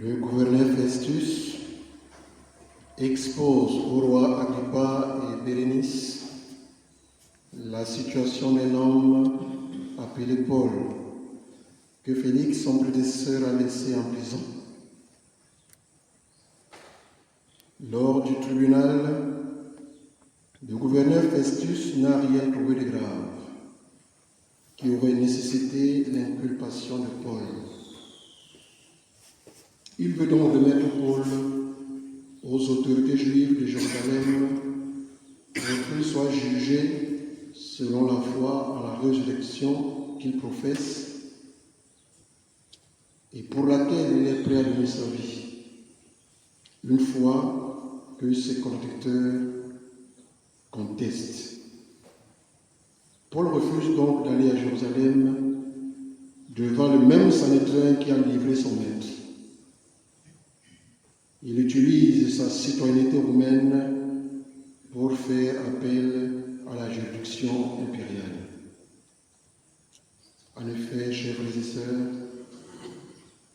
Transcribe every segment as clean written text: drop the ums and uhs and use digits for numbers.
Le gouverneur Festus expose au roi Agrippa et Bérénice la situation d'un homme appelé Paul, que Félix, son prédécesseur, a laissé en prison. Lors du tribunal, le gouverneur Festus n'a rien trouvé de grave qui aurait nécessité l'inculpation de Paul. Il veut donc remettre Paul aux autorités juives de Jérusalem pour qu'il soit jugé selon la foi à la résurrection qu'il professe et pour laquelle il est prêt à donner sa vie, une fois que ses contradicteurs contestent. Paul refuse donc d'aller à Jérusalem devant le même Sanhédrin qui a livré son maître. Il utilise sa citoyenneté romaine pour faire appel à la juridiction impériale. En effet, chers frères et sœurs,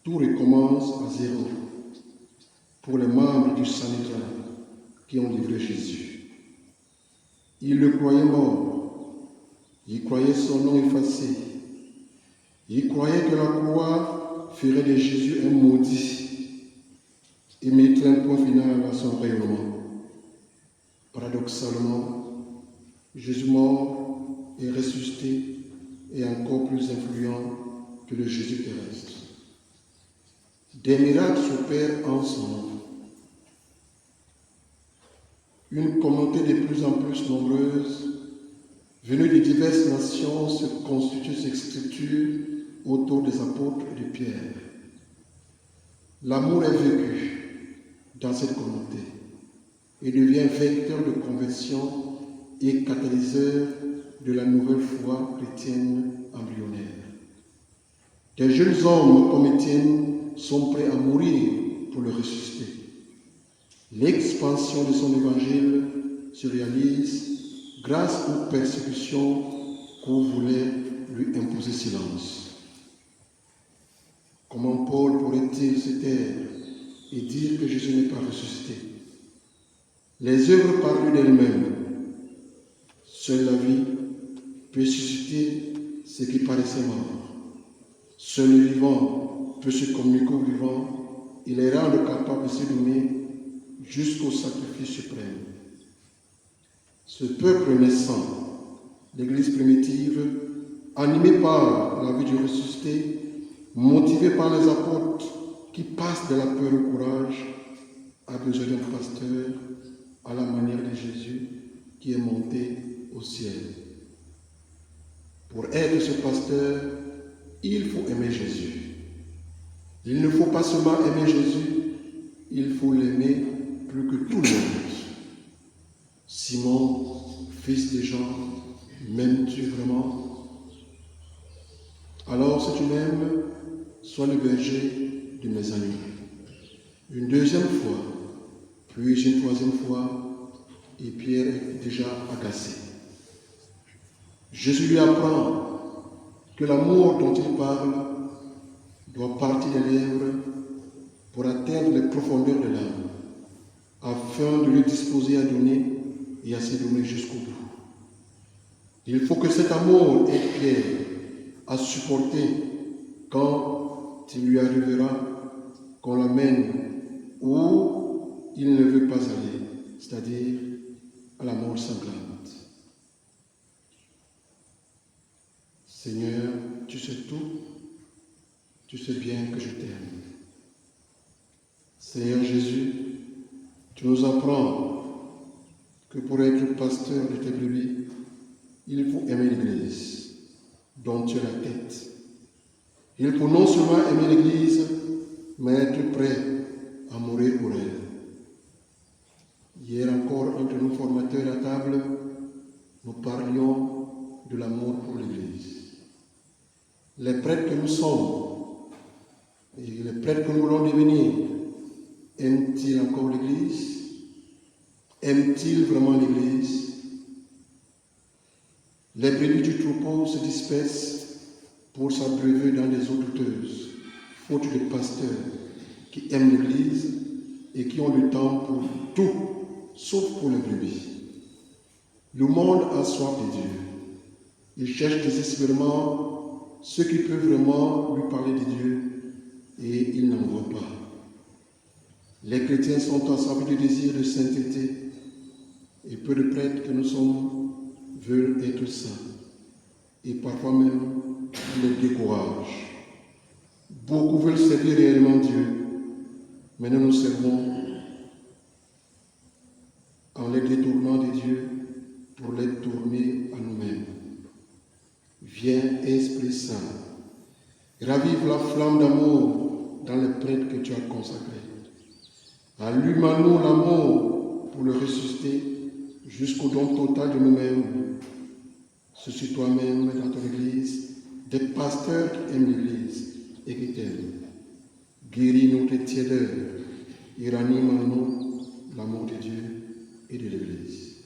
tout recommence à zéro pour les membres du Sanhédrin qui ont livré Jésus. Ils le croyaient mort, ils croyaient son nom effacé, ils croyaient que la croix ferait de Jésus un maudit et mettrait un point final à son rayonnement. Paradoxalement, Jésus mort et ressuscité est encore plus influent que le Jésus terrestre. Des miracles s'opèrent en son nom. Une communauté de plus en plus nombreuse, venue de diverses nations, se constitue, s'exstitue autour des apôtres et de Pierre. L'amour est vécu dans cette communauté et devient vecteur de conversion et catalyseur de la nouvelle foi chrétienne embryonnaire. Des jeunes hommes comme Étienne sont prêts à mourir pour le ressusciter. L'expansion de son évangile se réalise grâce aux persécutions qu'on voulait lui imposer silence. Comment Paul pourrait-il se taire et dire que Jésus n'est pas ressuscité? Les œuvres parlent d'elles-mêmes. Seule la vie peut susciter ce qui paraissait mort. Seul le vivant peut se communiquer au vivant et les rendre capables de se donner jusqu'au sacrifice suprême. Ce peuple naissant, l'Église primitive, animé par la vie du ressuscité, motivé par les apôtres qui passent de la peur au courage, a besoin d'un pasteur à la manière de Jésus qui est monté au ciel. Pour être ce pasteur, il faut aimer Jésus. Il ne faut pas seulement aimer Jésus, il faut l'aimer plus que tout le monde. Simon, fils de Jean, m'aimes-tu vraiment? Alors, si tu m'aimes, sois le berger de mes agneaux. Une deuxième fois, puis une troisième fois, et Pierre est déjà agacé. Jésus lui apprend que l'amour dont il parle doit partir des lèvres pour atteindre les profondeurs de l'âme, afin de lui disposer à donner et à se donner jusqu'au bout. Il faut que cet amour aide Pierre à supporter quand il lui arrivera qu'on l'amène où il ne veut pas aller, c'est-à-dire à la mort sanglante. Seigneur, tu sais tout, tu sais bien que je t'aime. Seigneur Jésus, tu nous apprends que pour être pasteur de tes brebis, il faut aimer l'Église, dont tu es la tête. Il faut non seulement aimer l'Église, mais être prêt à mourir pour elle. Hier encore, entre nos formateurs à table, nous parlions de l'amour pour l'Église. Les prêtres que nous sommes, et les prêtres que nous voulons devenir, aiment-ils encore l'Église? Aiment-ils vraiment l'Église? Les brebis du troupeau se dispersent pour s'abreuver dans des eaux douteuses, faute de pasteurs, qui aiment l'Église et qui ont du temps pour tout, sauf pour les brebis. Le monde a soif de Dieu. Il cherche désespérément ceux qui peuvent vraiment lui parler de Dieu et il n'en voit pas. Les chrétiens sont assoiffés du désir de sainteté et peu de prêtres que nous sommes veulent être saints. Et parfois même, ils les découragent. Beaucoup veulent servir réellement Dieu, mais nous nous servons en les détournant de Dieu pour les tourner à nous-mêmes. Viens, Esprit Saint, ravive la flamme d'amour dans les prêtres que tu as consacrés. Allume à nous l'amour pour le ressusciter jusqu'au don total de nous-mêmes. Suscite toi-même dans ton Église des pasteurs qui aiment l'Église et qui t'aiment. Guéris notre tiédeur et ranime en nous l'amour de Dieu et de l'Église.